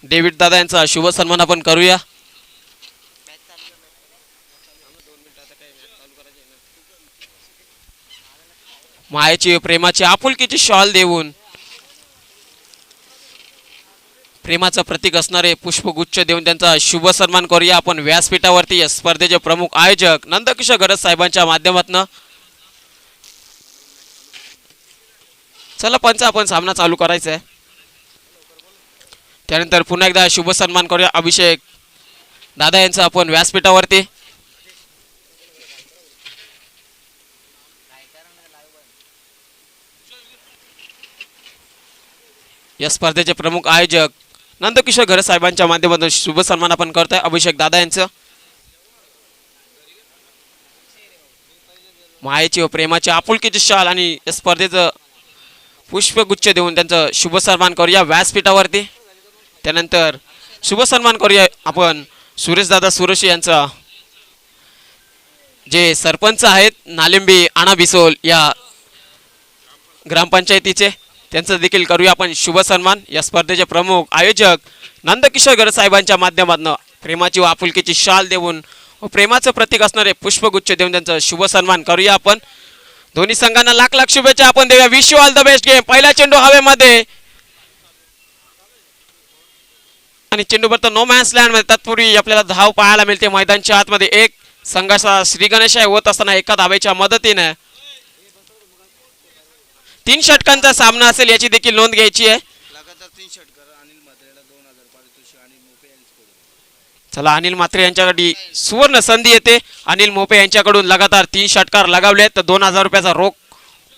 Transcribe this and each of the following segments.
David दादा यांचा शुभ सन्मान आपण करूया. मायेची प्रेमाची आपुलकीची शॉल देऊन प्रेमाचं प्रतीक असणारे पुष्पगुच्छ देऊन त्यांचा शुभ सन्मान करूया आपण व्यासपीठावरती. या स्पर्धेचे प्रमुख आयोजक नंदकिशोर गरज साहेबांच्या माध्यमातून. चला पंच आपण सामना चालू करायचा आहे. त्यानंतर पुन्हा एकदा शुभ सन्मान करूया अभिषेक दादा यांचा आपण व्यासपीठावरती. या स्पर्धेचे प्रमुख आयोजक नंदकिशोर गरज साहेबांच्या माध्यमातून शुभ सन्मान आपण करतोय अभिषेक दादा यांचं. मायेची व प्रेमाची आपुलकीची शाल आणि या स्पर्धेचं पुष्पगुच्छ देऊन त्यांचं शुभ सन्मान करूया व्यासपीठावरती. त्यानंतर शुभ सन्मान करूया आपण सुरेश दादा सुरेशी यांचा, जे सरपंच आहेत नालिंबी आणा बिसोल या ग्रामपंचायतीचे. त्यांचं देखील करूया आपण शुभ सन्मान. या स्पर्धेचे प्रमुख आयोजक नंदकिशोर गरज साहेबांच्या माध्यमातून प्रेमाची व आपुलकीची शाल देऊन व प्रेमाचं प्रतीक असणारे पुष्पगुच्छ देऊन त्यांचा शुभ सन्मान करूया आपण. दोन्ही संघांना लाख लाख शुभेच्छा आपण देऊया. Wish you all the best game. पहिला चेंडू हवेमध्ये आणि चेंडूपर्यंत नो मॅन्स लँड मध्ये. तत्पूर्वी आपल्याला धाव पाहायला मिळते मैदानच्या आतमध्ये. एक संघाचा श्री गणेश होत असताना एका धावेच्या मदतीने 3 षटकांचा सामना असेल याची देखील नोंद घ्यायची आहे. चला अनिल म्हात्रे यांच्याकडे सुवर्ण संधी येते. अनिल मोपे यांच्याकडून लगातार 3 षटकार लगावले तर 2000 रुपयाचा रोख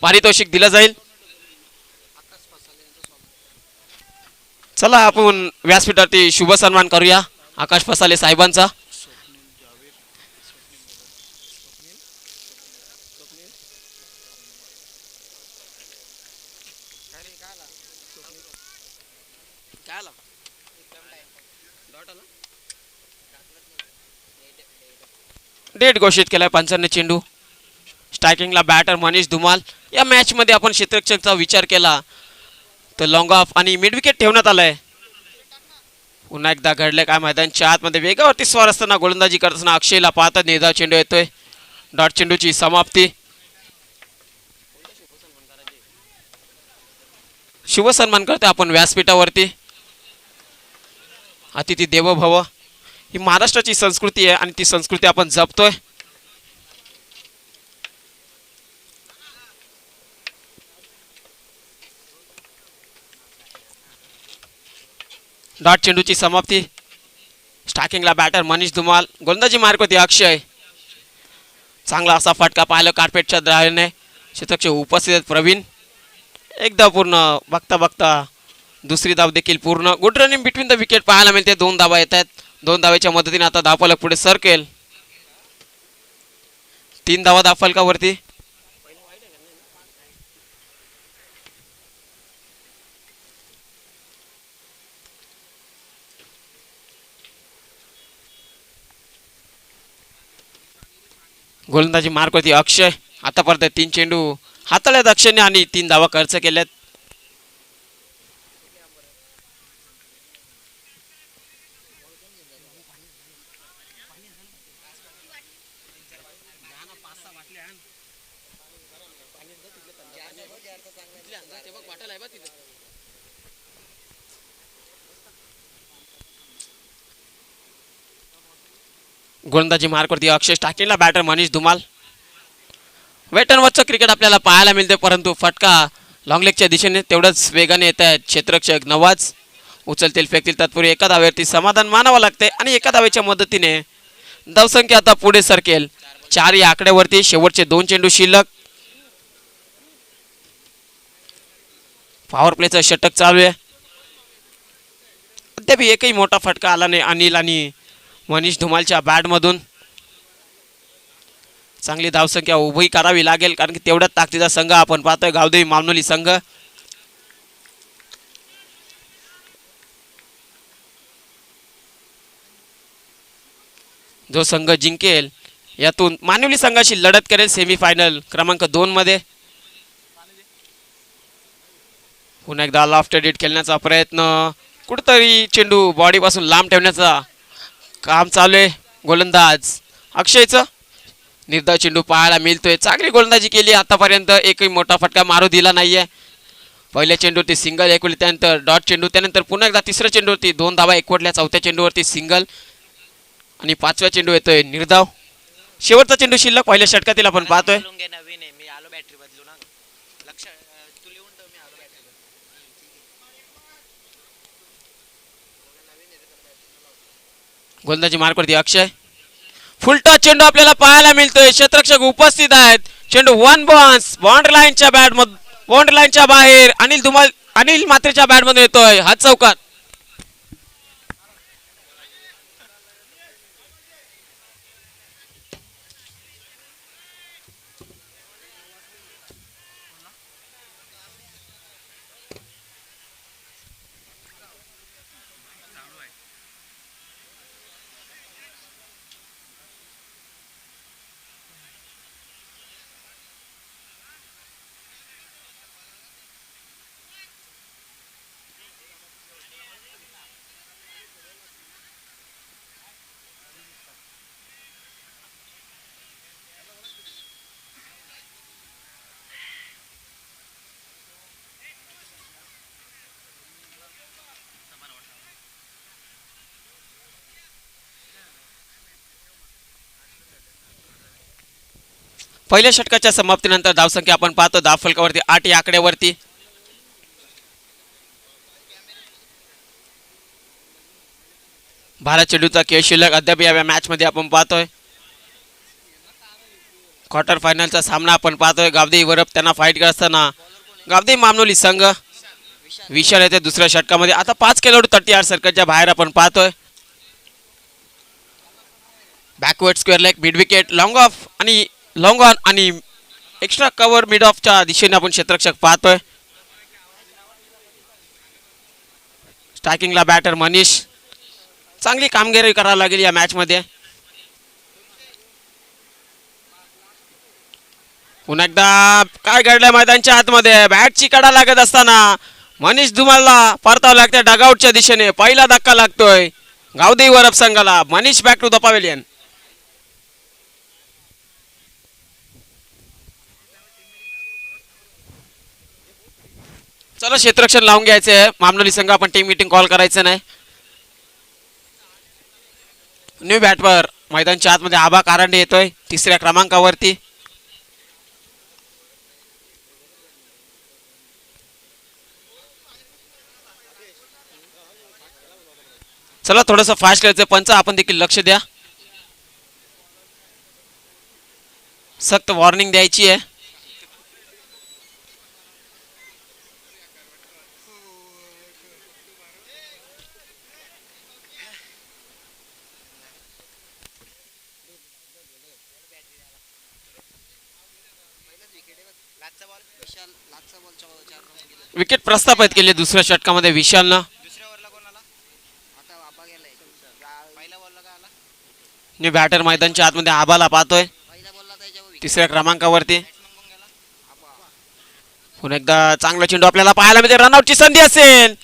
पारितोषिक दिलं जाईल. चला आपण व्यासपीठावरती शुभ सन्मान करूया आकाश फसाले साहेबांचा. डेट घोषित केलाय पंचांनी चेंडू. स्ट्रायकिंगला बॅटर मनीष धुमाल. या मॅच मध्ये आपण क्षेत्ररक्षकचा विचार केला तर लॉंग ऑफ आणि मिड विकेट ठेवण्यात आलाय. पुन्हा एकदा घडले काय मैदानच्या आतमध्ये वेगावरती स्वार असताना गोलंदाजी करत असताना अक्षयला पाहता निर्धाव चेंडू येतोय. डॉट चेंडूची समाप्ती. शुभ सन्मान करतोय आपण व्यासपीठावरती. अतिथी देवो भव ही महाराष्ट्राची संस्कृती आहे आणि ती संस्कृती आपण जपतोय. डॉट चेंडूची समाप्ती. स्ट्रायकिंगला बॅटर मनीष धुमाल. गोलंदाजी मार्क होती अक्षय. चांगला असा फटका पाहिला कार्पेटच्या द्राराने. क्षेत्ररक्षक उपस्थित आहेत प्रवीण. एकदा पूर्ण बघता बघता दुसरी धाव देखील पूर्ण. Good running between the wicket पाहायला मिळते. 2 धावा येत आहेत. 2 धावेच्या मदतीने आता धावफलक पुढे सरकेल. 3 धावा धावफलकावरती. गोलंदाजी मार्क होती अक्षय. आतापर्यंत 3 चेंडू हाताळ्यात अक्षयने आणि 3 धावा खर्च केल्यात. गोलंदाजी मार्क करते अक्षय. स्टार्टिंगला batter Manish Dhumal. Wait and वॉचचं क्रिकेट आपल्याला पाहायला मिळते परंतु फटका लॉंग लेगच्या दिशेने तेवढंच वेगाने येत आहेत. क्षेत्ररक्षक नवाज उचलतील फेकतील. तत्पूर्वी एका धावेवरती समाधान मानावं लागते आणि एका धावेच्या मदतीने धावसंख्या आता पुढे सरकेल. 4 या आकड्यावरती. शेवटचे 2 चेंडू शिल्लक. पॉवर प्लेचं षटक चालू आहे. अद्याप एकही मोठा फटका आला नाही अनिल आणि मनीष धुमालच्या बॅटमधून. चांगली धावसंख्या उभी करावी लागेल कारण की तेवढ्याच ताकदीचा संघ आपण पाहतोय गावदेवी मामनोली संघ. जो संघ जिंकेल यातून मानवली संघाशी लढत करेल सेमीफायनल क्रमांक 2 मध्ये. पुन्हा एकदा लॉफ्ट एडिट खेळण्याचा प्रयत्न. कुठंतरी चेंडू बॉडीपासून लांब ठेवण्याचा काम चालू आहे गोलंदाज अक्षयचं. निर्धाव चेंडू पाहायला मिळतोय. चांगली गोलंदाजी केली आतापर्यंत. एकही मोठा फटका मारू दिला नाहीये. पहिल्या चेंडूवरती सिंगल एकवटली, त्यानंतर डॉट चेंडू, त्यानंतर पुन्हा एकदा तिसऱ्या चेंडूवरती 2 धावा एकवटल्या, चौथ्या चेंडूवरती सिंगल आणि 5व्या चेंडू येतोय निर्धाव. शेवटचा चेंडू शिल्लक पहिल्या षटकातील आपण पाहतोय. गोलंदाजी मार्कवरती अक्षय. फुलटॉस चेंडू आपल्याला पाहायला मिळतोय. क्षेत्ररक्षक उपस्थित आहेत. चेंडू वन बाउन्स बाउंड्री लाईनच्या बाउंड्री लाईनच्या बाहेर अनिल मात्रेच्या बॅट मध्ये येतोय हात चौकात. पहिल्या षटकाच्या समाप्तीनंतर धावसंख्या आपण पाहतो धावफलकावरती 8 या आकड्यावरती. भारत चेंडूचा खेळ शिल्लक अद्याप या मॅच मध्ये आपण पाहतोय. क्वार्टर फायनलचा सामना आपण पाहतोय. गावदेवी वरप त्यांना फाईट करत असताना गावदेवी मामनोली संघ विशाल येते दुसऱ्या षटकामध्ये. आता 5 खेळाडू 30 सर्कलच्या बाहेर आपण पाहतोय. Backward square leg mid wicket long of आणि लॉंग ऑन आणि एक्स्ट्रा कव्हर मिड ऑफच्या दिशेने आपण क्षेत्ररक्षक पाहतोय. स्ट्रायकिंगला बॅटर मनीष. चांगली कामगिरी करावी लागेल या मॅच मध्ये. पुन्हा एकदा काय घडलंय मैदानच्या आतमध्ये. बॅटची कडा लागत असताना मनीष धुमालला परतावं लागतंय डगआउटच्या दिशेने. पहिला धक्का लागतोय गावदेवी वरप संघाला. Manish back to the pavilion. चला क्षेत्ररक्षण लावून घ्यायचंय मामनोली संघ. आपण टीम मीटिंग कॉल करायचं नाही. न्यू बॅटवर मैदानच्या आतमध्ये आबा कारंडे येतोय 3ऱ्या क्रमांकावरती. चला थोडंसं फास्ट खेळायचं. पंच आपण देखील लक्ष द्या. सक्त वॉर्निंग द्यायची आहे. विकेट प्रस्थापित केली दुसऱ्या षटकामध्ये विशालनं. न्यू बॅटर मैदानच्या आतमध्ये आबाला पाहतोय 3ऱ्या क्रमांकावरती. पुन्हा एकदा चांगला चेंडू आपल्याला पाहायला मिळते. रनआउटची संधी असेल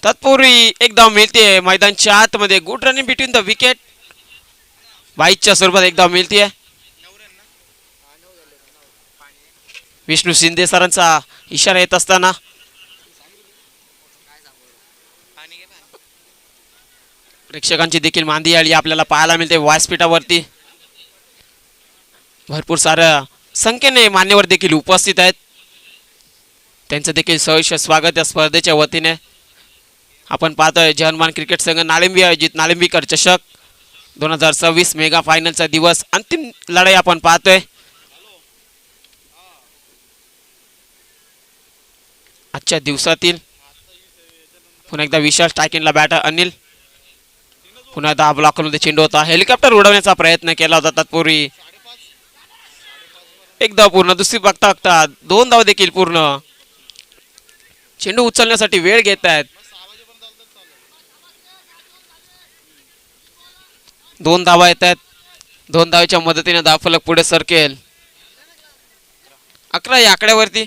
तत्पूर्वी एकदा मिळते मैदानच्या आतमध्ये. Good running between the wicket. 22च्या स्वरूपात एकदा मिळते. विष्णू शिंदे सरांचा इशारा येत असताना प्रेक्षकांची देखील मांदी आली आपल्याला पाहायला मिळते व्यासपीठावरती. भरपूर साऱ्या संख्येने मान्यवर देखील उपस्थित आहेत. त्यांचं देखील सहर्ष स्वागत या स्पर्धेच्या वतीने. आपण पाहतोय जहानमान क्रिकेट संघ नाळिंबी आयोजित नाळिंबीकर चषक 2026 मेगा फायनलचा दिवस. अंतिम लढाई आपण पाहतोय. आजच्या दिवसातील पुन्हा एकदा विशाल स्ट्रायकिंगला बॅटर अनिल. पुन्हा एकदा ब्लॉकमध्ये चेंडू होता. हेलिकॉप्टर उडवण्याचा प्रयत्न केला होता तत्पूर्वी एकदा पूर्ण. दुसरी बघता बघता 2 धावा देखील पूर्ण. चेंडू उचलण्यासाठी वेळ घेत आहेत. 2 धावा येत आहेत. 2 धावेच्या मदतीने धावफलक पुढे सरकेल. 11 या आकड्यावरती.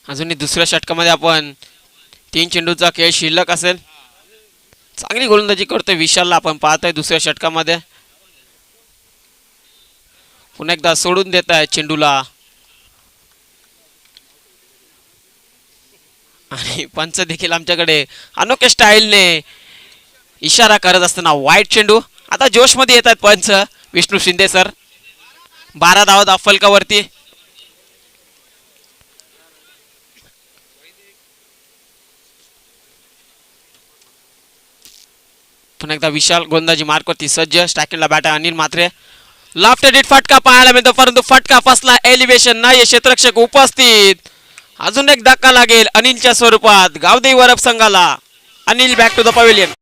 अजूनही दुसऱ्या षटकामध्ये आपण 3 चेंडूचा खेळ शिल्लक असेल. चांगली गोलंदाजी करतोय विशालला आपण पाहतोय दुसऱ्या षटकामध्ये. पुन्हा एकदा सोडून देत आहे चेंडूला आणि पंच देखील आमच्याकडे अनोख्या स्टाईलने इशारा करत असताना वाईट चेंडू. आता जोश मध्ये येतात पंच विष्णू शिंदे सर. 12 धावा फलकावरती. पुन्हा एकदा विशाल गोलंदाजी मार्कवरती सज्ज. स्टॅकिंगला batter Anil Mhatre. Loft hit फटका पाहायला मिळतो परंतु फटका फसला. एलिव्हेशन नाही. क्षेत्ररक्षक उपस्थित. अजून एक धक्का लागेल अनिलच्या स्वरूपात गावदेवी वरप संघाला. Anil back to the pavilion.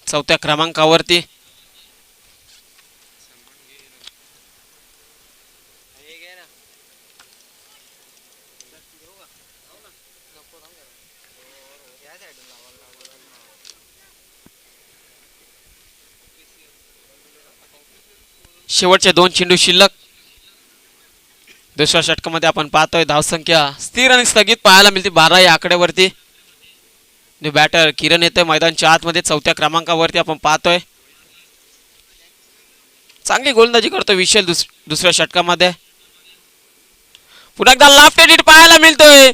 चौथ्या क्रमांकावरती शेवटचे 2 चेंडू शिल्लक. दुसऱ्या षटकामध्ये आपण पाहतोय धावसंख्या स्थिर आणि स्थगित पाहायला मिळते 12 या आकड्यावरती. बॅटर किरण येतोय मैदानच्या आतमध्ये. चौथ्या क्रमांकावरती आपण पाहतोय. चांगली गोलंदाजी करतोय विशाल दुसऱ्या षटकामध्ये. पुन्हा एकदा लाफ्ट हिट पाहायला मिळतोय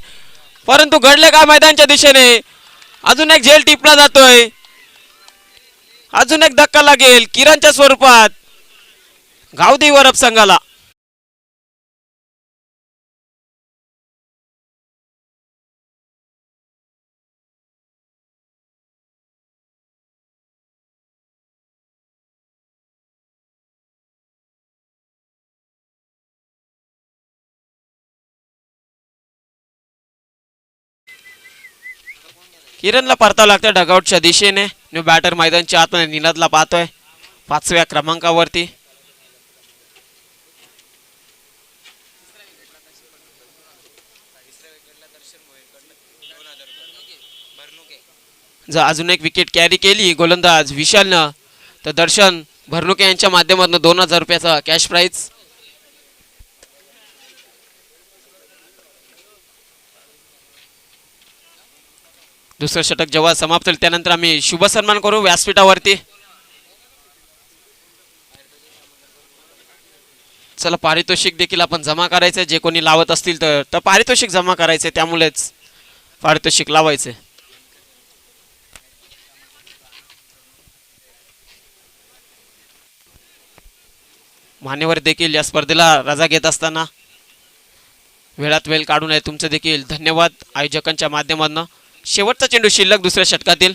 परंतु घडले का मैदानच्या दिशेने. अजून एक झेल टिपला जातोय. अजून एक धक्का लागेल किरणच्या स्वरूपात गावदेवी वरप संघाला. किरणला परतावं लागतं डगआउटच्या दिशेने. न्यू बॅटर मैदानच्या आतमध्ये निनादला पाहतोय 5व्या क्रमांकावरती. जर अजून एक विकेट कॅरी केली गोलंदाज विशालनं तर दर्शन भरनुके यांच्या माध्यमातून 2000 रुपयाचा कॅश प्राइज. दुसरं षटक जेव्हा समाप्त होईल त्यानंतर आम्ही शुभ सन्मान करू व्यासपीठावरती. चला पारितोषिक देखील आपण जमा करायचं. जे कोणी लावत असतील तर पारितोषिक जमा करायचे. त्यामुळेच पारितोषिक लावायचे. मान्यवर देखील या स्पर्धेला रजा घेत असताना वेळात वेळ काढून आहे तुमचं देखील धन्यवाद आयोजकांच्या माध्यमातून. शेवटचा चेंडू शिल्लक दुसऱ्या षटकातील.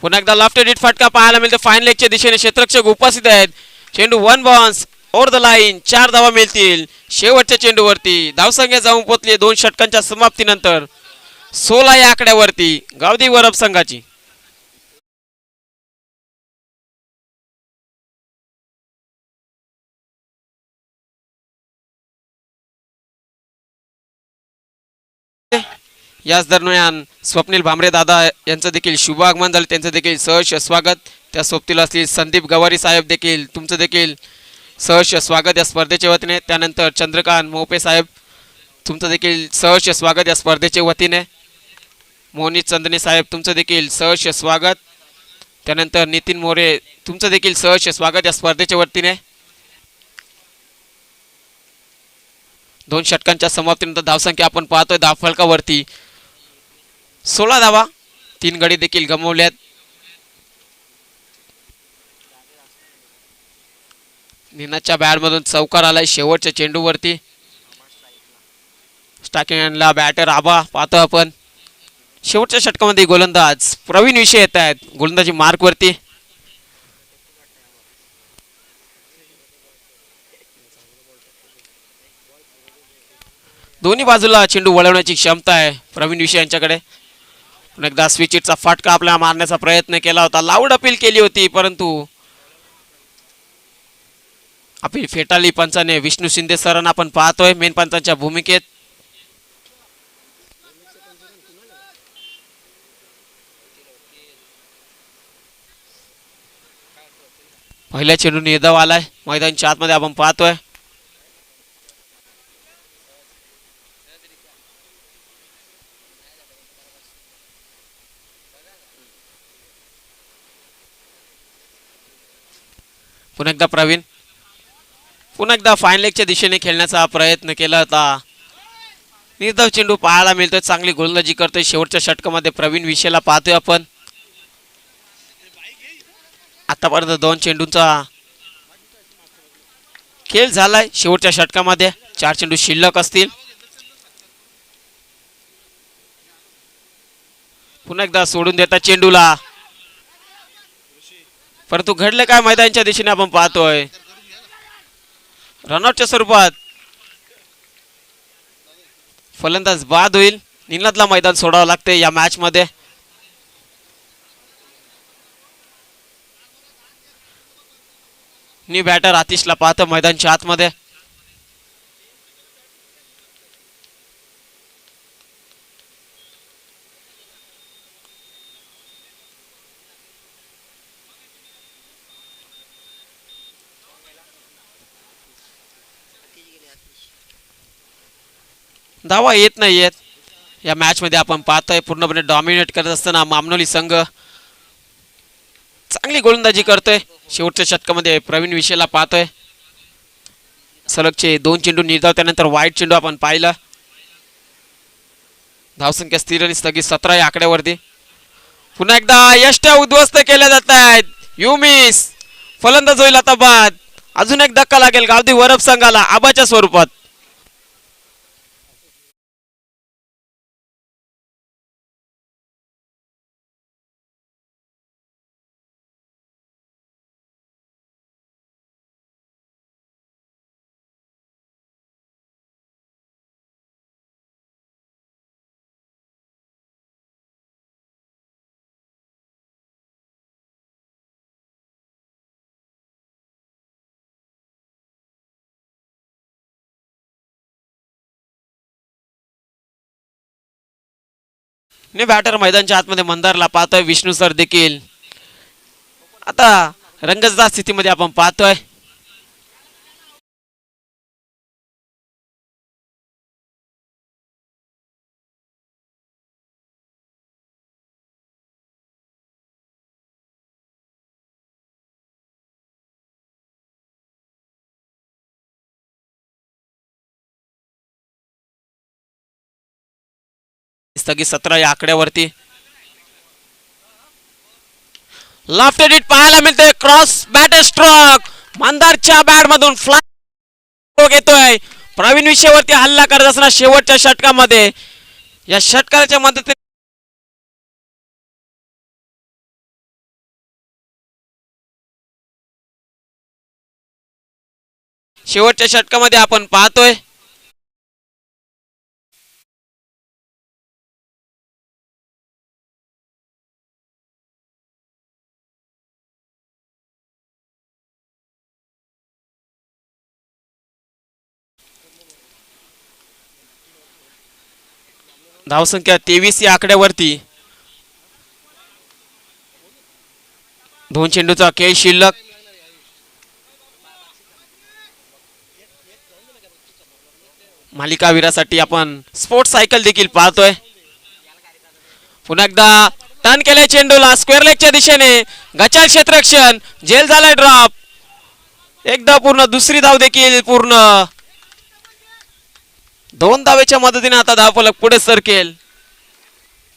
पुन्हा एकदा लाफ्ट हिट फटका पाहायला मिळतो फाईन लेगच्या दिशेने. क्षेत्ररक्षक उपस्थित आहेत. चेंडू 1 बाउन्स ओव्हर द लाईन. 4 धावा मिळतील शेवटच्या चेंडूवरती. धावसंख्या जाऊन पोहोचली 2 षटकांच्या समाप्तीनंतर 16 या आकड्यावरती गावदेवी वरप संघाची. याच दरम्यान स्वप्नील भामरे दादा यांचं देखील शुभ आगमन झालं. त्यांचं देखील सहर्ष स्वागत. त्या सोबतीला असतील संदीप गवारी साहेब देखील तुमचं देखील सहर्ष स्वागत या स्पर्धेच्या वतीने. त्यानंतर चंद्रकांत मोपे साहेब तुमचं देखील सहर्ष स्वागत या स्पर्धेच्या वतीने. मोहनी चंदने साहेब तुमचं देखील सहर्ष स्वागत. त्यानंतर नितीन मोरे तुमचं देखील सहर्ष स्वागत या स्पर्धेच्या वतीने. 2 षटकांच्या समाप्तीनंतर धावसंख्या आपण पाहतोय धावफलकावरती 16 धावा. 3 गडी देखील गमावल्यात. निनादच्या बॅटमधून चौकार आलाय शेवटच्या चेंडूवरती. स्टॅकिंगला बॅटर आबा पाहतो आपण. शेवटच्या षटकामध्ये गोलंदाज प्रवीण विषय येत आहेत गोलंदाजी मार्कवरती. दोन्ही बाजूला चेंडू वळवण्याची क्षमता आहे प्रवीण विषय यांच्याकडे. पुन्हा एकदा स्विचिटचा फटका आपल्याला मारण्याचा प्रयत्न केला होता, लाऊड अपील केली होती, परंतु अपील फेटाळली पंचाने. विष्णू शिंदे सरांना आपण पाहतोय मेन पंचांच्या भूमिकेत. पहिल्या चेंडू निर्धाव आलाय मैदानच्या आतमध्ये आपण पाहतोय. पुन्हा एकदा प्रवीण पुन्हा एकदा फाईन लेगच्या दिशेने खेळण्याचा प्रयत्न केला होता. निर्धाव चेंडू पाहायला मिळतोय, चांगली गोलंदाजी करतोय शेवटच्या षटकामध्ये प्रवीण विषयला पाहतोय आपण. आतापर्यंत 2 चेंडूंचा खेळ झालाय शेवटच्या षटकामध्ये. 4 चेंडू शिल्लक असतील. पुन्हा एकदा सोडून देतात चेंडूला, परंतु घडले काय मैदानाच्या दिशेने आपण पाहतोय. रनआउटच्या स्वरूपात फलंदाज बाद होईल. निनादला मैदान सोडावं लागते या मॅच मध्ये. न्यू बॅटर आतिशला पाहतो मैदानच्या आतमध्ये. धावा येत नाही येत या मॅच मध्ये आपण पाहतोय. पूर्णपणे डॉमिनेट करत असताना मामनोली संघ चांगली गोलंदाजी करतोय. शेवटच्या षटकामध्ये प्रवीण विषयला पाहतोय. सलगचे 2 चेंडू निर्धाव, त्यानंतर वाईट चेंडू आपण पाहिलं. धावसंख्या स्थिर आणि स्थगित 17 या आकड्यावरती. पुन्हा एकदा यष्ट्या उद्ध्वस्त केल्या जात आहेत. यू मिस फलंदाज होईल आता बाद. अजून एक धक्का लागेल गावदी वरप संघाला आबाच्या स्वरूपात. ने बॅटर मैदानच्या आतमध्ये मंदारला पाहतोय. विष्णू सर देखील आता रंगतदार स्थितीमध्ये आपण पाहतोय. स्थगित 17 या आकड्यावरती. लेफ्ट हिट पाहायला मिळते. क्रॉस बॅट स्ट्रोक मंदारच्या बॅट मधून फ्लाय येतोय. प्रवीण विषयावरती हल्ला करत असताना शेवटच्या षटकामध्ये या षटकाराच्या मदतीने शेवटच्या षटकामध्ये आपण पाहतोय. धावसंख्या 23 या आकड्यावरती. 2 चेंडूचा खेळ शिल्लक. मालिकावीरासाठी आपण स्पोर्ट्स सायकल देखील पाहतोय. पुन्हा एकदा टर्न केले चेंडूला स्क्वेअर लेगच्या दिशेने. गचाल क्षेत्ररक्षण झेल झालाय ड्रॉप. एकदा पूर्ण दुसरी धाव देखील पूर्ण. 2 धावेच्या मदतीने आता धावफलक पुढे सरकेल.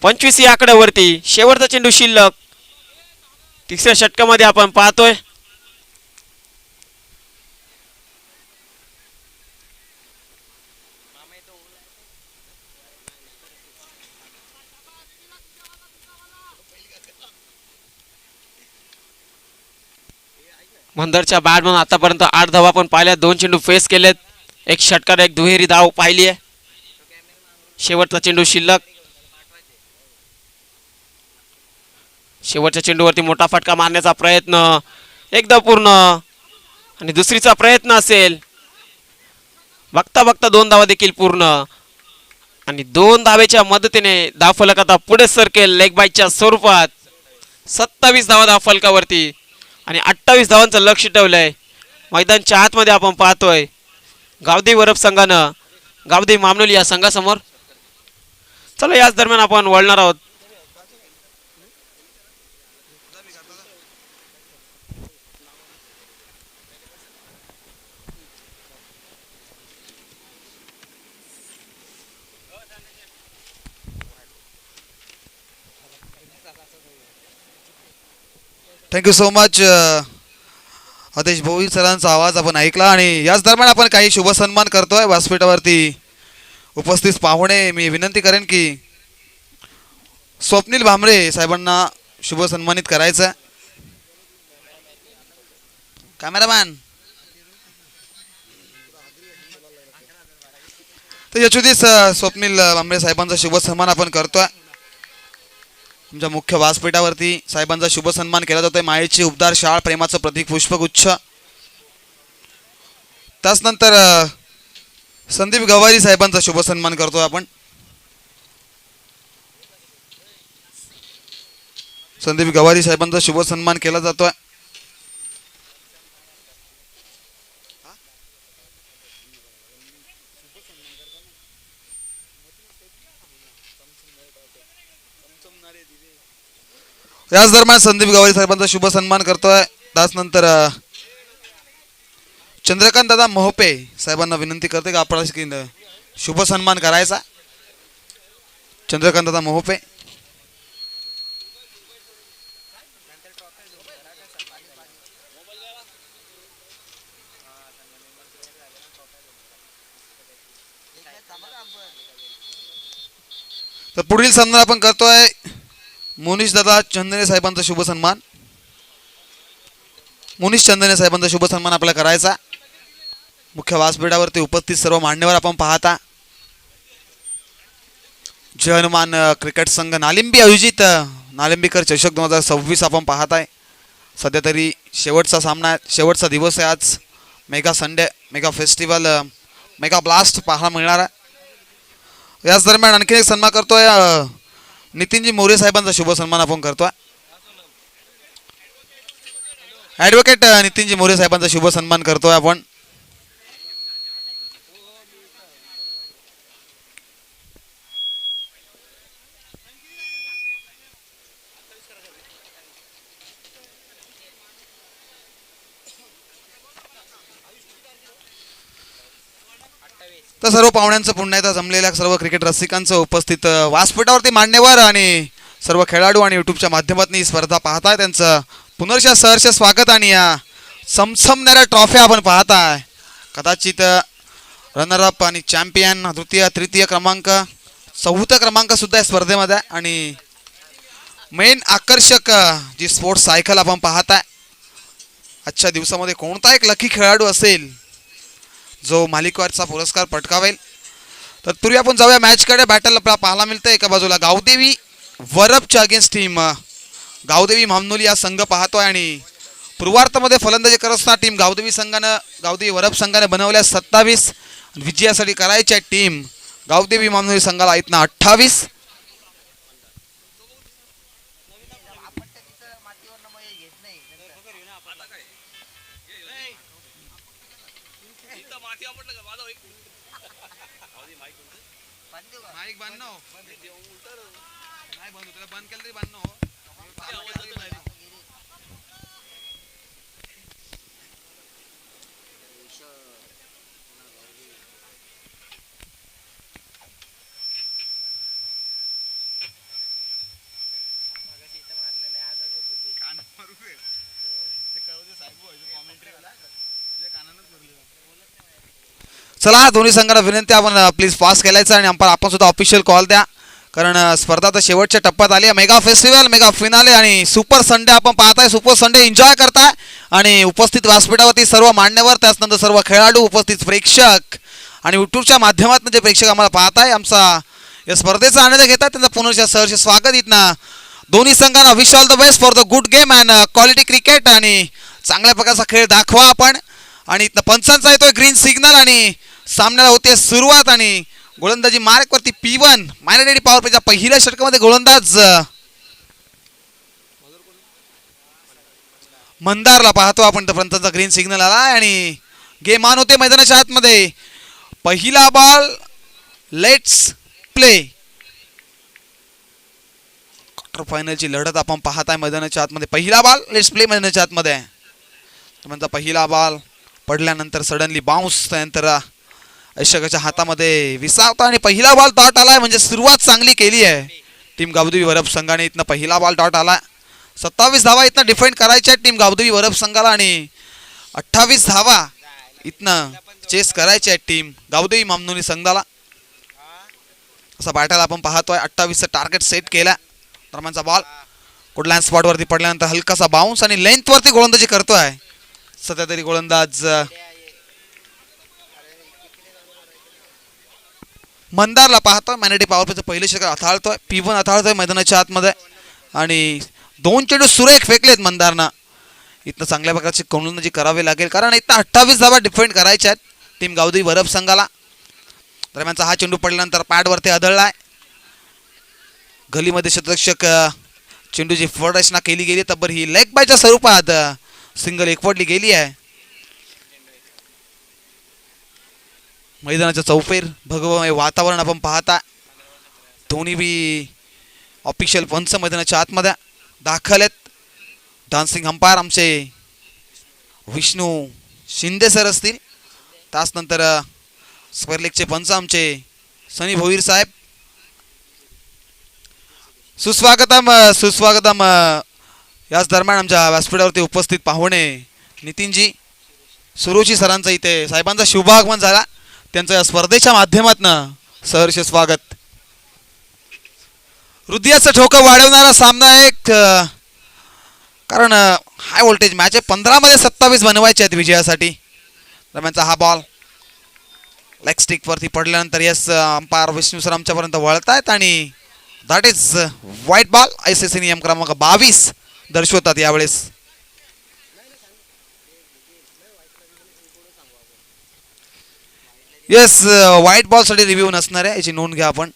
25 या आकड्यावरती. शेवटचा चेंडू शिल्लक. तिसऱ्या षटकामध्ये आपण पाहतोय. मंदरच्या बॅटमन आतापर्यंत 8 धावा पण पाहिल्या, 2 चेंडू फेस केलेत, एक षटकार एक दुहेरी धाव पाहिली आहे. शेवटचा चेंडू शिल्लक. शेवटच्या चेंडूवरती मोठा फटका मारण्याचा प्रयत्न, एकदा पूर्ण आणि दुसरीचा प्रयत्न असेल. बघता बघता 2 धावा देखील पूर्ण आणि 2 धावेच्या मदतीने धावफलक आता पुढे सरकेल लेग बाईटच्या स्वरूपात. 27 धावा धावफलकावरती आणि 28 धावांचं लक्ष ठेवलंय. मैदानच्या आतमध्ये आपण पाहतोय गावदेवी वरप संघानं गावदेवी मामनोली या संघासमोर. चला याच दरम्यान आपण वळणार आहोत. थँक्यू सो मच आदेश भोईर सरांचा आवाज आपण ऐकला. आणि याच दरम्यान आपण काही शुभ सन्मान करतोय व्यासपीठावरती उपस्थित पाहुणे. मी विनंती करेन की स्वप्नील भामरे साहेबांना शुभ सन्मानित करायचं. कॅमेरामॅन तर यशोदीस स्वप्नील भामरे साहेबांचा शुभ सन्मान आपण करतोय. तुमच्या मुख्य व्यासपीठावरती साहेबांचा शुभ सन्मान केला जातोय. मायेची उबदार शाळ, प्रेमाचं प्रतीक पुष्पगुच्छ. त्याचनंतर संदीप गवारी साहेबांचा शुभ सन्मान करतोय आपण. संदीप गवारी साहेबांचा शुभ सन्मान केला जातोय. याच दरम्यान संदीप गवारी साहेबांचा शुभ सन्मान करतोय. त्याचनंतर चंद्रकांत दादा मोहपे साहेबांना विनंती करते का आपल्याला शुभ सन्मान करायचा. चंद्रकांत दादा मोहपे. तर पुढील सन्मान आपण करतोय मोनिश दादा चंदने साहेबांचा शुभ सन्मान. मोनिश चंदने साहेबांचा शुभ सन्मान आपल्याला करायचा. मुख्य व्यासपीठावरती उपस्थित सर्व मान्यवर आपण पाहता. जय हनुमान क्रिकेट संघ नालिंबी आयोजित नालिंबीकर चषक 2026 आपण पाहताय. सध्या तरी शेवटचा सामना आहे, शेवटचा दिवस आहे आज. Mega Sunday, mega festival, mega blast पाहायला मिळणार आहे. याच दरम्यान आणखी एक सन्मान करतोय नितीनजी मोरे साहेबांचा शुभ सन्मान आपण करतोय. ॲडव्होकेट नितीनजी मोरे साहेबांचा शुभ सन्मान करतोय आपण. तर सर्व पाहुण्यांचं पुन्हा एकदा जमलेल्या सर्व क्रिकेट रसिकांचं उपस्थित व्यासपीठावरती मान्यवर आणि सर्व खेळाडू आणि यूट्यूबच्या माध्यमातून ही स्पर्धा पाहताय त्यांचं पुनर्श सहर्ष स्वागत. आणि या समसमणाऱ्या ट्रॉफ्या आपण पाहताय. कदाचित रनरअप आणि चॅम्पियन द्वितीय तृतीय क्रमांक चौथा क्रमांक सुद्धा या स्पर्धेमध्ये. आणि मेन आकर्षक जी स्पोर्ट्स सायकल आपण पाहताय. आजच्या दिवसामध्ये कोणता एक लकी खेळाडू असेल जो मालिकवारचा पुरस्कार पटकावेल. तर पूर्वी आपण जाऊया मॅचकडे. बॅटल आपल्याला पाहायला मिळतं एका बाजूला गावदेवी वरपच्या अगेन्स्ट टीम गावदेवी मामनोली या संघ पाहतोय. आणि पूर्वार्धामध्ये फलंदाजी करत असताना टीम गावदेवी वरप संघाने बनवल्या 27. विजयासाठी करायच्या टीम गावदेवी मामनोली संघाला आहेत ना 28. चला दोन्ही संघाला विनंती आपण प्लीज पास केलायचं आणि आपण सुद्धा ऑफिशियल कॉल द्या. कारण स्पर्धा तर शेवटच्या टप्प्यात आली आहे. मेगा फेस्टिवल, मेगा फिनाले आणि सुपर संडे आपण पाहताय. सुपर संडे एन्जॉय करताय आणि उपस्थित व्यासपीठावरती सर्व मान्यवर, त्याचनंतर सर्व खेळाडू, उपस्थित प्रेक्षक आणि यूट्यूबच्या माध्यमातून जे प्रेक्षक आम्हाला पाहताय, आमचा या स्पर्धेचा आनंद घेतात, त्यांचं पुनर्च सहर्ष स्वागत. इथनं दोन्ही संघांना wish all the best for the good game and quality cricket आणि चांगल्या प्रकारचा खेळ दाखवा आपण. आणि इथनं पंचांचा येतोय ग्रीन सिग्नल आणि सामन्याला होते सुरुवात. आणि गोलंदाजी मार्कवरती P1 मायनॉरिटी पॉवर प्लेच्या पहिल्या षटकामध्ये गोलंदाज मंदारला पाहतो आपण. तर पंचांचा ग्रीन सिग्नल आला आणि गेम ऑन होते मैदानाच्या आतमध्ये. पहिला बॉल, लेट्स प्ले. क्वार्टर फायनलची लढत आपण पाहताय मैदानाच्या आतमध्ये. पहिला बॉल, लेट्स प्ले मैदानाच्या आतमध्ये. म्हणजे पहिला बॉल पडल्यानंतर सडनली बाउन्स, त्यानंतर ऐशकाच्या हातामध्ये विसावता आणि पहिला बॉल डॉट आलाय. म्हणजे सुरुवात चांगली केली आहे टीम गावदेवी वरप संघाने. इथनं पहिला बॉल डॉट आला. 27 धावा इथनं डिफेंड करायच्या टीम गावदेवी वरप संघाला आणि 28 धावा इथनं चेस करायच्या आहेत टीम गावदेवी मामनोली संघाला. असा बॅटल आपण पाहतोय. 28चं टार्गेट सेट केला. दरम्यानचा बॉल कुठल्या स्पॉटवरती पडल्यानंतर हलकासा बाउन्स आणि लेंथवरती गोलंदाजी करतोय. सध्या तरी गोलंदाज मंदारला पाहतोय. मॅनेटी पॉवर प्लेचं पहिले षटक अथाळतोय. P1 अथाळतोय मैदानाच्या आतमध्ये आणि 2 चेंडू सुरेख फेकलेत मंदारनं. इथनं चांगल्या प्रकारची गोलंदाजी करावी लागेल कारण इथं 28 धावा डिफेंड करायच्या आहेत टीम गावदेवी वरप संघाला. दरम्यानचा हा चेंडू पडल्यानंतर पॅडवरती आदळलाय. गलीमध्ये शतरक्षक चेंडूची फळरचना केली गेली, तब्बर ही लेग बायच्या स्वरूपात सिंगल एकवटली गेली आहे. मैदानाचं चौफेर भगवमय वातावरण आपण पाहता. दोन्ही बी ऑफिशियल पंच मैदानाच्या आतमध्ये दाखल आहेत. डान्सिंग अंपायर आमचे विष्णू शिंदे सर असतील. त्याचनंतर स्क्वेअर लेगचे पंच आमचे सनी भोईर साहेब. सुस्वागतम सुस्वागतम. याच दरम्यान आमच्या व्यासपीठावरती उपस्थित पाहुणे नितीनजी सुरुची सरांचा इथे साहेबांचा शुभागमन झाला. त्यांचं या स्पर्धेच्या माध्यमातून सहर्ष स्वागत. हृदयाचं ठोकं वाढवणारा सामना एक, कारण हाय व्होल्टेज मॅच आहे. 15 मध्ये 27 बनवायचे आहेत विजयासाठी. दरम्यानचा हा बॉल लेग स्टिकवरती पडल्यानंतर यस अंपायर विष्णू सर आमच्यापर्यंत वळतायत आणि that is white ball. ICC नियम क्रमांक 22 दर्शवतात यावेळेस. येस, व्हाईट बॉल साठी रिव्ह्यू नसणार आहे, याची नोंद घ्या आपण.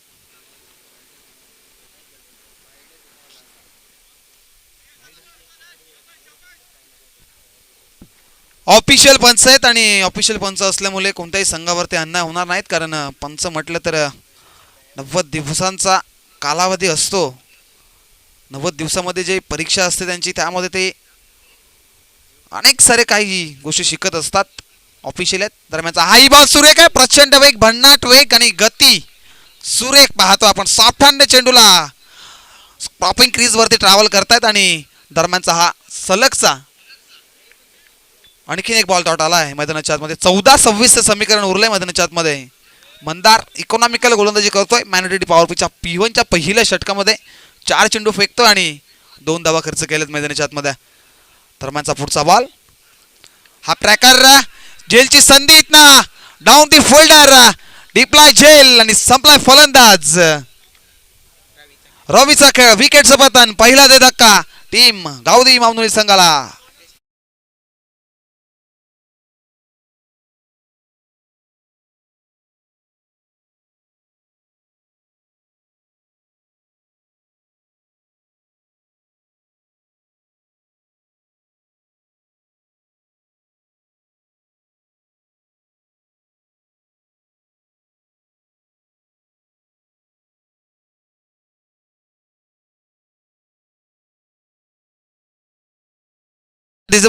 ऑफिशियल पंच आहेत आणि ऑफिशियल पंच असल्यामुळे कोणत्याही संघावरती अन्याय होणार नाहीत. कारण पंच म्हटलं तर 90 दिवसांचा कालावधी असतो. 90 दिवसामध्ये जे परीक्षा असते त्यांची, त्यामध्ये ते अनेक सारे काही गोष्टी शिकत असतात. ऑफिशियल आहेत. दरम्यानचा हाई बॉल सुरेख आहे. प्रचंड वेग, भन्नाट वेग आणि गती सुरेख पाहतो आपण. सॉफ्ट हँड चेंडूला स्टॉपिंग क्रीज वरती ट्रॅव्हल करतायत आणि दरम्यानचा हा सलगचा आणखीन एक बॉल डॉट आला आहे मैदानाच्या आतमध्ये. 14-26 समीकरण उरलंय मैदानाच्या आतमध्ये. मंदार इकॉनॉमिकल गोलंदाजी करतोय. मॅनॉरिटी पॉवर प्लेच्या P1च्या पहिल्या षटकामध्ये 4 चेंडू फेकतोय आणि 2 धावा खर्च केलेत मैदानाच्या आतमध्ये. दरम्यानचा पुढचा बॉल, हा ट्रॅकर, झेलची संधी इथनं डाऊन दी फोल्डर, डिप्लाय झेल आणि संपलाय फलंदाज. रवीचा खेळ, विकेटचं पतन. पहिला दे धक्का टीम गावदेवी मामनोली संघाला.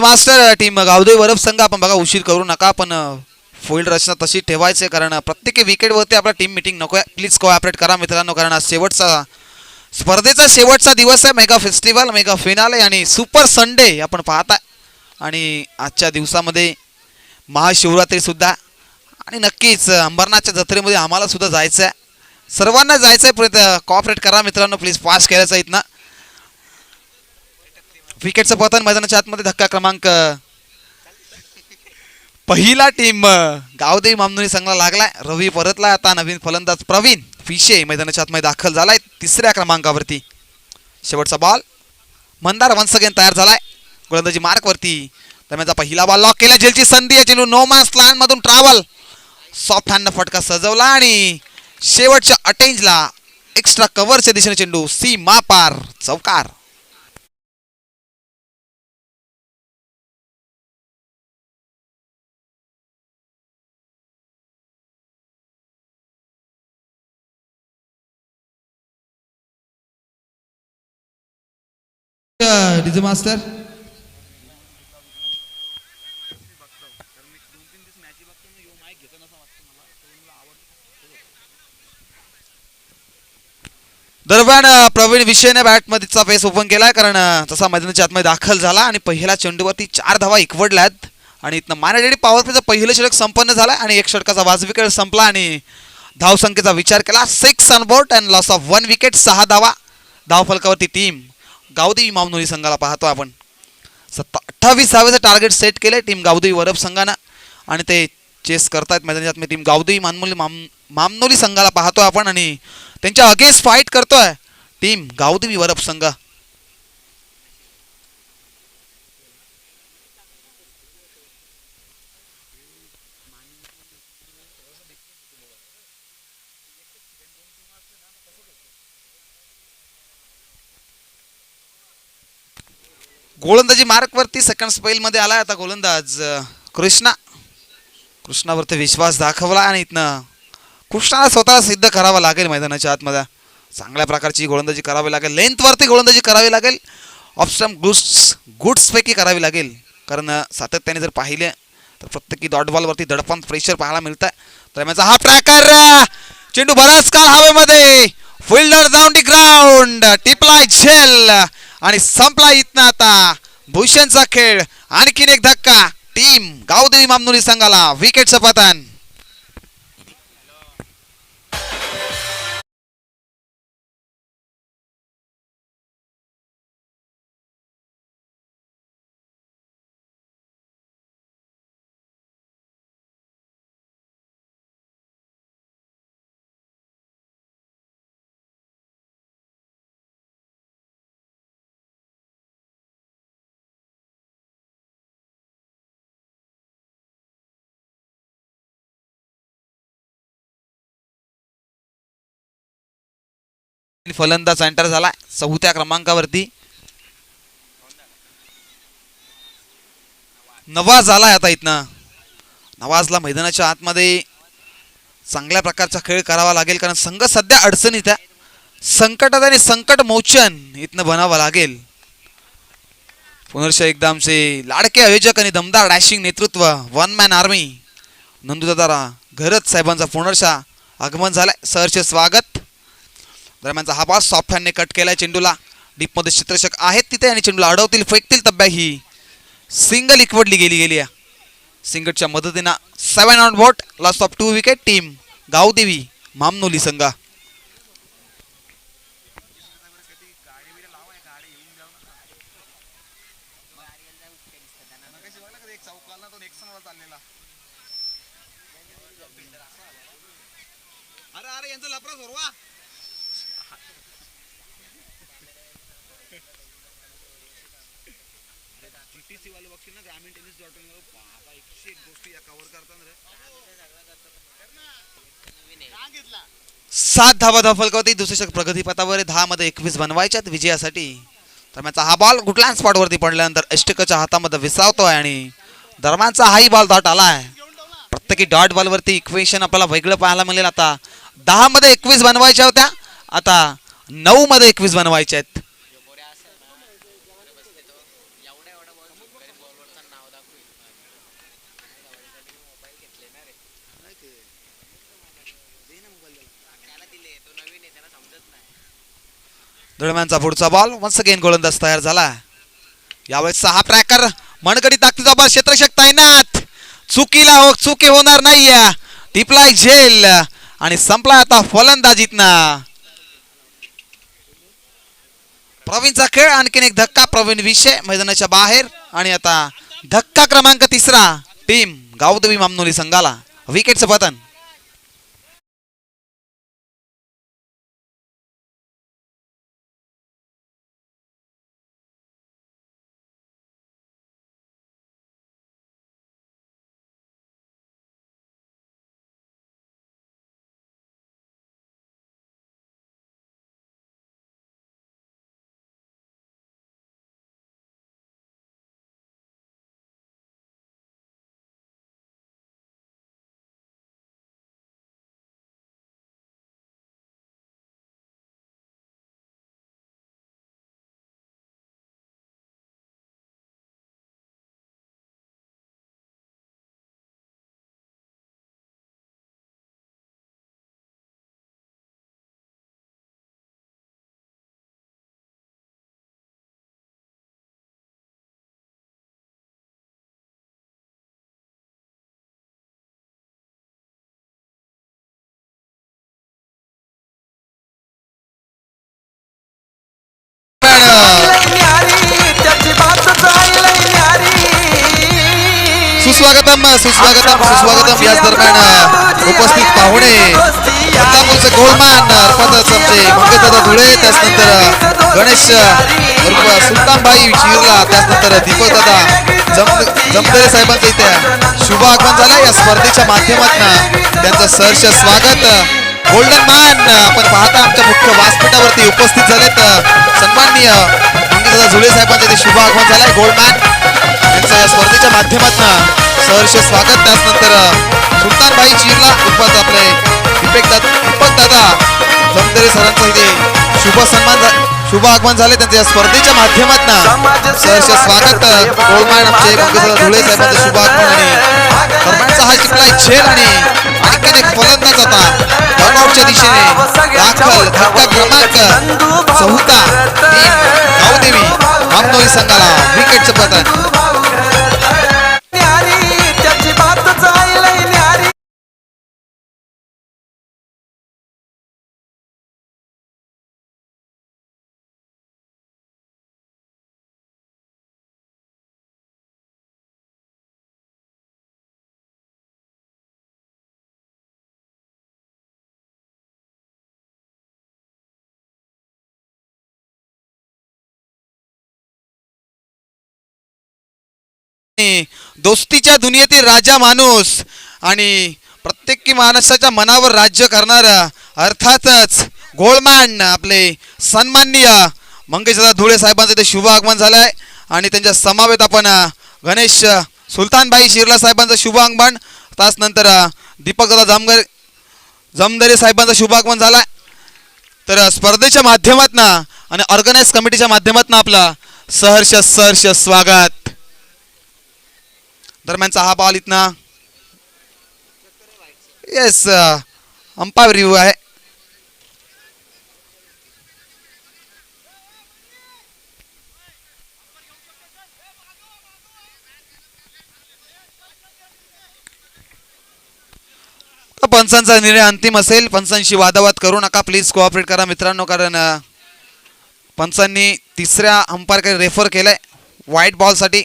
मास्टर टीम गावदेवी वरप संघ, आपण बघा उशीर करू नका, पण फोल्ड रचना तशी ठेवायची कारण प्रत्येक विकेटवरती आपला टीम मीटिंग नको आहे. प्लीज कोऑपरेट करा मित्रांनो, कारण शेवटचा स्पर्धेचा शेवटचा दिवस आहे. मेगा फेस्टिवल, मेगा फिनाले आणि सुपर संडे आपण पाहताय. आणि आजच्या दिवसामध्ये महाशिवरात्री सुद्धा आणि नक्कीच अंबरनाथच्या जत्रेमध्ये आम्हाला सुद्धा जायचं आहे. सर्वांना जायचंय, कॉपरेट करा मित्रांनो प्लीज, पास केल्याचं इथनं. विकेटचं पतन मैदानाच्या आतमध्ये, धक्का क्रमांक पहिला. टीम गावदेवी मामनोली संघाला लागलाय. रवी परतलाय. आता नवीन फलंदाज प्रवीण फिशे मैदानाच्या आतमध्ये दाखल झालाय 3ऱ्या क्रमांकावरती. शेवटचा बॉल मंदार वन्स अगेन तयार झालाय गोलंदाजी मार्कवरती. दरम्यानचा पहिला बॉल लॉक केला. झेलची संधी आहे. चेंडू नो मास लाईन मधून ट्रॅव्हल, सॉफ्ट हँड फटका सजवला आणि शेवटच्या अटेंजला एक्स्ट्रा कव्हरच्या दिशेने चेंडू सीमा पार, चौकार. डीजे मास्टर दरम्यान प्रवीण विषयने बॅटमध्येचा पेस ओपन केलाय, कारण तसा मैदानाच्या आतमध्ये दाखल झाला आणि पहिल्या चेंडूवरती 4 धावा एकवडल्यात आणि इथनं मानाडेडी पॉवर प्लेचं पहिलं षटक संपन्न झालं आणि एक षटकाचा वाजवी खेळ संपला आणि धावसंख्येचा विचार केला 6 on board and loss of 1 wicket. 6 धावा धावफलकावरती टीम गावदेवी मामनोली संघाला पाहतो आपण. 28 धावेचं टार्गेट सेट केलंय टीम गावदेवी वरप संघानं आणि ते चेस करतायत मैदानाच्या आतमध्ये. टीम गावदेवी मामनोली संघाला पाहतो आपण आणि त्यांच्या अगेन्स्ट फाईट करतोय टीम गावदेवी वरप संघ. गोलंदाजी मार्कवरती सेकंड स्पेल मध्ये आलाय आता गोलंदाज कृष्णावरती विश्वास दाखवला आणि इथनं कृष्णाला स्वतःला सिद्ध करावं लागेल मैदानाच्या आतमध्ये. चांगल्या प्रकारची गोलंदाजी करावी लागेल, लेंथवरती गोलंदाजी करावी लागेल, ऑफस्टम गुड्स पैकी करावी लागेल, कारण सातत्याने जर पाहिले तर प्रत्येकी डॉट बॉलवरती दडपण प्रेशर पाहायला मिळत आहे. दरम्यानचा हा ट्रॅकर, चेंडू बराच काळ हवेमध्ये, फिल्डर डाऊन दी ग्राउंड, टिपलाय झेल आणि संपला इथनं आता भूषणचा खेळ. आणखीन एक धक्का टीम गावदेवी मामनोली संघाला, विकेटचं पतन. फलंदाज एंटर झाला 4थ्या क्रमांकावरती. नवाज आलाय आता इथनं. नवाजला मैदानाच्या आतमध्ये चांगल्या प्रकारचा खेळ करावा लागेल, कारण संघ सध्या अडचणीत आहे. संकटात आणि संकट मोचन इथनं बनावं लागेल. पुनर्ष एकदा आमचे लाडके आयोजक आणि दमदार डॅशिंग नेतृत्व, वन मॅन आर्मी नंदुदादा घरत साहेबांचा पुनर्षा आगमन झालाय. सहर्ष स्वागत. दरम्यानचा हा बॉल सॉफ्ट हँडने कट केलाय चेंडूला. डीपमध्ये क्षेत्ररक्षक आहेत तिथे आणि चेंडूला अडवतील, फेकतील तब्या. ही सिंगल इकवडली गेली आहे. सिंगलच्या मदतीनं 7 on board, loss of 2 wicket. Team Gavdevi Mamnoli संघ. सात धावा धावफलकावरती. दुसरे षटक प्रगतीपथावर 10 मध्ये 21 बनवायच्यात विजयासाठी. दरम्यानचा हा बॉल कुठल्याच स्पॉटवरती पडल्यानंतर अष्टकच्या हातामध्ये विसावतोय आणि दरम्यानचा हाही बॉल डॉट आलाय. प्रत्येकी डॉट बॉलवरती इक्वेशन आपल्याला वेगळं पाहायला मिळेल. आता 10 मध्ये 21 बनवायच्या होत्या, आता 9 मध्ये 21 बनवायच्या आहेत. दरम्यानचा पुढचा बॉल वन्स अगेन गोलंदाज तयार झाला. यावेळेस हा ट्रॅकर मनगडी ताकदीचा बॉल, क्षेत्ररक्षक तैनात, चुकी होणार नाहीये. टिपलाय झेल आणि संपला आता फलंदाजीतनं. प्रवीणचा खेळ, आणखीन एक धक्का, प्रवीण विषय मैदानाच्या बाहेर. आणि आता धक्का क्रमांक 3 टीम गावदेवी मामनोली संघाला विकेटचं पतन. सुस्वागतम सुस्वागतम सुस्वागतम. याच दरम्यान उपस्थित पाहुणे बदलापूरचे गोलमान अर्थातच आमचे मंगेशदादा धुळे, त्याचनंतर गणेश उर्फ सुलतानबाई चिरला, त्याचनंतर दीपकदादा जमदरे साहेबांचं इथे शुभ आगमन झालं. या स्पर्धेच्या माध्यमातून त्यांचं सहर्ष स्वागत. गोल्डन मॅन आपण पाहता आमच्या मुख्य व्यासपीठावरती उपस्थित झालेत. सन्माननीय मंगेशदादा धुळे साहेबांचं इथे शुभ आगमन झालंय. गोल्डमॅन यांचं या स्पर्धेच्या माध्यमातून सहर्ष स्वागत. त्याचनंतर सुलतानबाई चिरला उर्फ आपले दीपकदादा जमदरे सरांचं इथे शुभ आगमन झाले. त्यांच्या या स्पर्धेच्या माध्यमातून सहर्ष स्वागत. गोल्डमॅन आमचे मंगेशदादा धुळे साहेबांचं शुभ आगमन. आणि दरम्यानचा हा टिपलाय झेल आणि आणखीन एक फलंदाज आता रनआउटच्या दिशेने दाखल. धक्का क्रमांक 14 टीम गावदेवी मामनोली संघाला विकेटचं पतन. दोस्तीच्या दुनियेतील राजा माणूस आणि प्रत्येक माणसाच्या मनावर राज्य करणारा अर्थातच गोल्डमॅन आपले सन्माननीय मंगेशदादा धुळे साहेबांचं ते शुभ आगमन झालंय. आणि त्यांच्या समवेत आपण गणेश सुलतानबाई शिरला साहेबांचं शुभ आगमन, त्याचनंतर दीपकदादा जमदरे साहेबांचं शुभ आगमन झालाय. तर स्पर्धेच्या माध्यमातून आणि ऑर्गनाइज कमिटीच्या माध्यमातून आपला सहर्ष सहर्ष स्वागत. दरम्यानचा हा बॉल इथना येस अंपायर रिव्ह्यू आहे. पंचांचा निर्णय अंतिम असेल. पंचांशी वादावाद करू नका प्लीज, कोऑपरेट करा मित्रांनो, कारण पंचांनी तिसऱ्या अंपायरकडे रेफर केलंय व्हाईट बॉल साठी.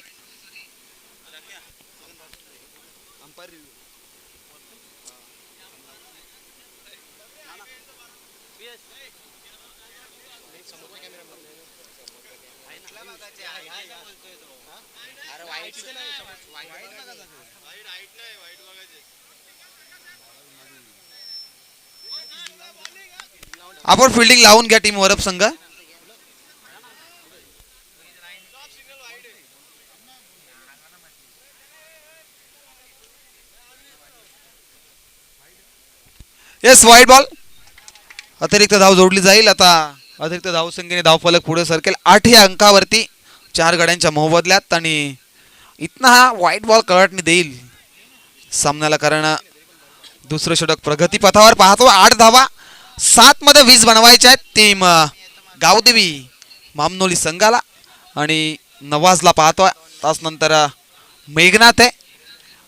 आपण फिल्डिंग लावून घ्या टीम वरप संघ. Yes white ball. अतिरिक्त धाव जोडली जाईल. आता अतिरिक्त धावसंख्येने धावफलक पुढे सरकेल 8 या अंकावरती 4 गड्यांच्या मोबदल्यात. आणि इथना हा व्हाईट बॉल कळटणी देईल सामन्याला, कारण दुसरं षटक प्रगती पथावर पाहतो. 8 धावा 7 मध्ये 20 बनवायच्या आहेत टीम गावदेवी मामनोली संघाला. आणि नवाजला पाहतोय, त्याचनंतर मेघनाथ आहे.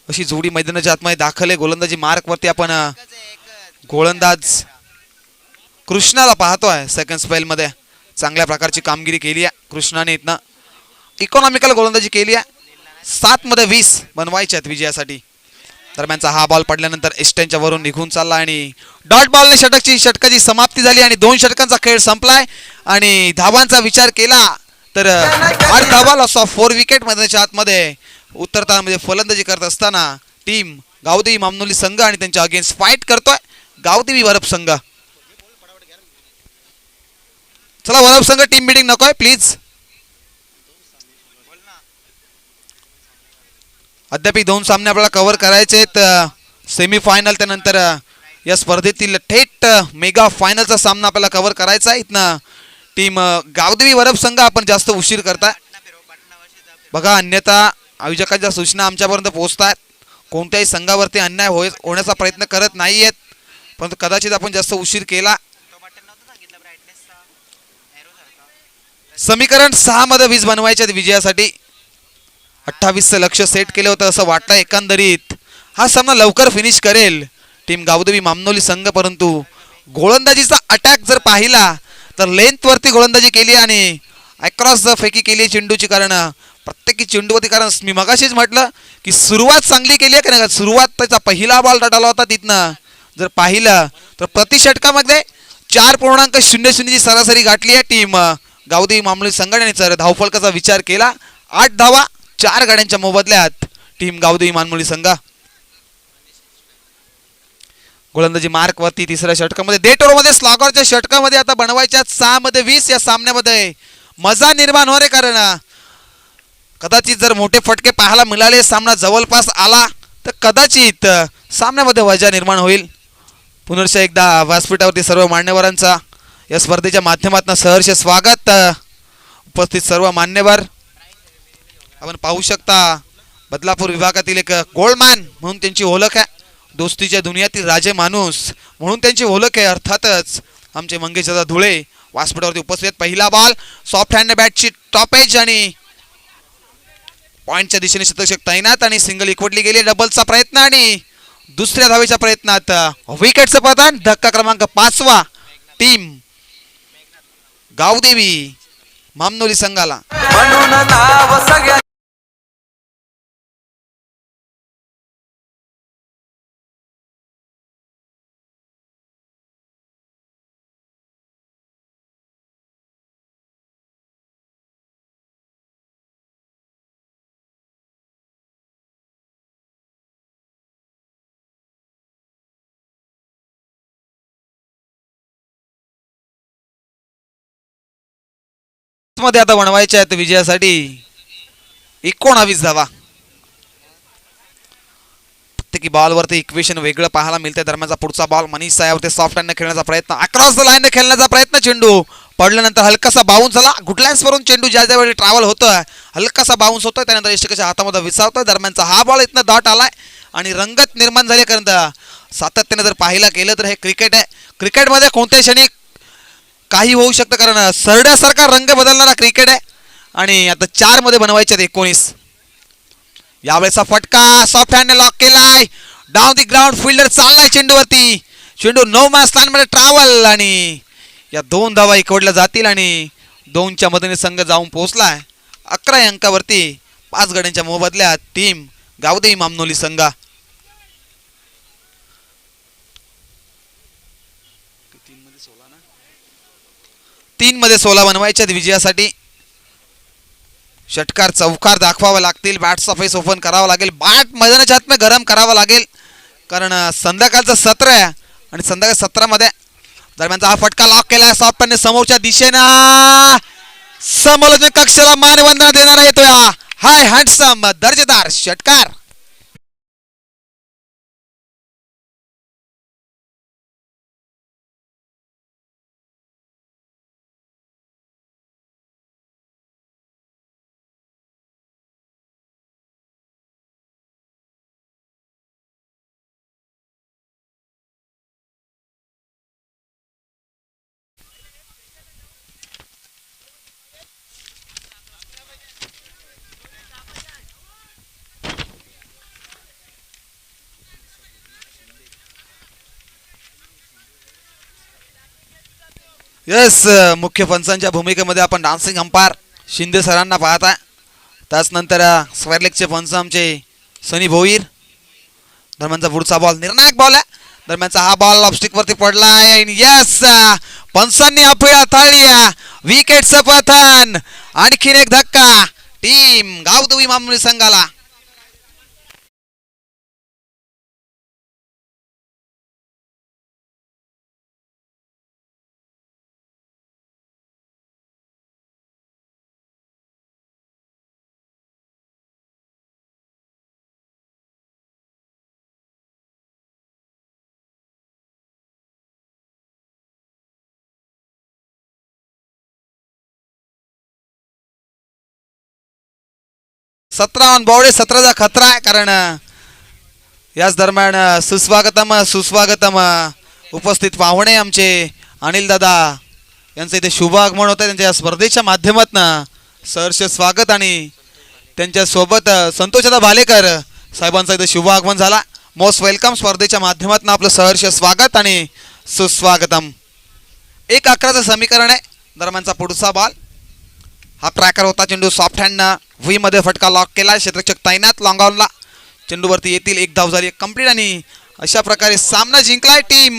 अशी जोडी मैदानाच्या आतमध्ये दाखल आहे. गोलंदाजी मार्कवरती आपण गोलंदाज कृष्णाला पाहतोय सेकंड स्पेल मध्ये चांगल्या प्रकारची कामगिरी केली आहे कृष्णाने इथनं इकॉनॉमिकल गोलंदाजी केली आहे 7 मध्ये 20 बनवायचे आहेत विजयासाठी दरम्यानचा हा बॉल पडल्यानंतर एस्टेनच्या वरून निघून चालला आणि डॉट बॉलने षटकाची समाप्ती झाली आणि 2 षटकांचा खेळ संपलाय आणि धावांचा विचार केला तर 8 धावा लॉस ऑफ 4 विकेट मधल्या आतमध्ये उत्तरताला मध्ये फलंदाजी करत असताना टीम गावदेवी मामनोली संघ आणि त्यांच्या अगेन्स्ट फाईट करतोय गावदेवी वरप संघ. चला वरप संघ टीम मीटिंग नकोय प्लीज. अद्याप 2 सामने आपल्याला कव्हर करायचे आहेत सेमीफायनल त्यानंतर या स्पर्धेतील थेट मेगा फायनलचा सामना आपल्याला कव्हर करायचा आहे. इथनं टीम गावदेवी वरप संघ आपण जास्त उशीर करताय बघा अन्यथा आयोजकांच्या सूचना आमच्यापर्यंत पोहोचतात कोणत्याही संघावरती अन्याय होण्याचा प्रयत्न करत नाही आहेत परंतु कदाचित आपण जास्त उशीर केला. समीकरण 6 मध्ये 20 बनवायचे विजयासाठी 28चं लक्ष सेट केलं होतं असं वाटतं एकंदरीत हा सामना लवकर फिनिश करेल टीम गावदेवी मामनोली संघ परंतु गोलंदाजीचा अटॅक जर पाहिला तर लेंथ वरती गोलंदाजी केली आणि अक्रॉस फेकी केली चेंडूची कारण प्रत्येकी चेंडूवरती कारण मी मगाशीच म्हटलं की सुरुवात चांगली केली आहे का नाही सुरुवात त्याचा पहिला बॉल डाटाला होता तिथनं जर पाहिलं तर प्रति षटकामध्ये 4.00 ची सरासरी गाठली आहे टीम गावदेवी मामनोली संघाने जर धावफलकाचा विचार केला 8 धावा 4 गाड्यांच्या मोबदल्यात टीम गावदेवी मामनोली संघ. गोलंदाजी मार्क वरती तिसऱ्या षटकामध्ये डेट ओव्हर मध्ये स्लॉगरच्या षटकामध्ये आता बनवायच्या 6 मध्ये 20 या सामन्यामध्ये मजा निर्माण होणे कारण कदाचित जर मोठे फटके पाहायला मिळाले सामना जवळपास आला तर कदाचित सामन्यामध्ये मजा निर्माण होईल. पुनर्शा एकदा व्यासपीठावरती सर्व मान्यवरांचा या स्पर्धेच्या माध्यमातून सहर्ष स्वागत. उपस्थित सर्व मान्यवर आपण पाहू शकता बदलापूर विभागातील एक गोल्डमॅन म्हणून त्यांची ओळख आहे दोस्तीच्या दुनियातील राजे माणूस म्हणून त्यांची ओळख आहे अर्थातच आमचे मंगेश दादा धुळे व्यासपीठावरती उपस्थित. पहिला बॉल सॉफ्ट हँड बॅटची टॉप एज आणि पॉइंटच्या दिशेने शतक तैनात आणि सिंगल एकवटली गेली डबलचा प्रयत्न आणि दुसऱ्या धावेच्या प्रयत्नात विकेटचं पतन धक्का क्रमांक 5वा टीम गावदेवी मामनोली संघाला. मध्ये आता बनवायचे आहेत विजयासाठी 19 धावा. प्रत्येकी बॉलवरती इक्वेशन वेगळं पाहायला मिळते. दरम्यानचा पुढचा बॉल मनीष सायावरती सॉफ्ट हँडने खेळण्याचा प्रयत्न अक्रॉस द लाईन खेळण्याचा प्रयत्न चेंडू पडल्यानंतर हलकासा बाउन्स झाला गुडलाइन्स वरून चेंडू ज्या ज्यावेळी ट्रॅव्हल होतोय हलकासा बाउन्स होतोय त्यानंतर यष्टिकाच्या हातामध्ये विसावतोय. दरम्यानचा हा बॉल इथनं डॉट आलाय आणि रंगत निर्माण झाली कारण सातत्याने जर पाहिला केलं तर हे क्रिकेट आहे. क्रिकेटमध्ये कोणत्याही क्षणी काही होऊ शकतं कारण सरड्यासारखा रंग बदलणारा क्रिकेट आहे आणि आता 4 मध्ये बनवायचे 19. यावेळेचा फटका सॉफ्ट हँडने लॉक केलाय डाऊन दी ग्राउंड फिल्डर चाललाय चेंडूवरती चेंडू 9 मॅच मध्ये ट्रॅव्हल आणि या 2 धावा इकडल्या जातील आणि 2च्या मदतीने संघ जाऊन पोहोचलाय 11 अंकावरती 5 गड्यांच्या मोबदल्यात टीम गावदेवी मामनोली संघ. 3 मध्ये 16 बनवायच्या विजयासाठी. षटकार चौकार दाखवावा लागतील बॅट्सचा फेस ओपन करावा लागेल बॅट मैदानाच्या आत गरम करावा लागेल कारण संध्याकाळचं सत्र आहे आणि संध्याकाळ सत्रामध्ये दरम्यानचा हा फटका लॉक केलाय सॉफ्टने समोरच्या दिशेनं समालोचक कक्षाला मानवंदना देणारा येतोय हाय हँडसम दर्जेदार षटकार. यस मुख्य पंचांच्या भूमिकेमध्ये आपण डान्सिंग अंपायर शिंदे सरांना पाहता. त्याचनंतर स्क्वेअर लेगचे पंच आमचे सनी भोईर. दरम्यानचा पुढचा बॉल निर्णायक बॉल आहे. दरम्यानचा हा बॉल ऑफस्टिक वरती पडला आहे. यस पंचांनी अपिळा थाळली. विकेटचं पतन. आणखीन एक धक्का टीम गावदेवी मामुली संघाला. सतरा ऑन बॉर्डे 17चा खतरा आहे. कारण याच दरम्यान सुस्वागतम उपस्थित पाहुणे आमचे अनिल दादा यांचं इथे शुभ आगमन होतं. त्यांच्या या स्पर्धेच्या माध्यमातून सहर्ष स्वागत आणि त्यांच्या सोबत संतोषदा भालेकर साहेबांचं इथे शुभ आगमन झाला. Most welcome. स्पर्धेच्या माध्यमातून आपलं सहर्ष स्वागत आणि सुस्वागतम. 1-11चं समीकरण आहे. दरम्यानचा पुढचा बॉल हा ट्रॅकर होता. चेंडू सॉफ्ट हँड व्ही मध्ये फटका लॉक केला. क्षेत्ररक्षक तैनात लॉंग ऑनला. चेंडूवरती येतील. 1 धाव झाली कंप्लीट आणि अशा प्रकारे सामना जिंकलाय टीम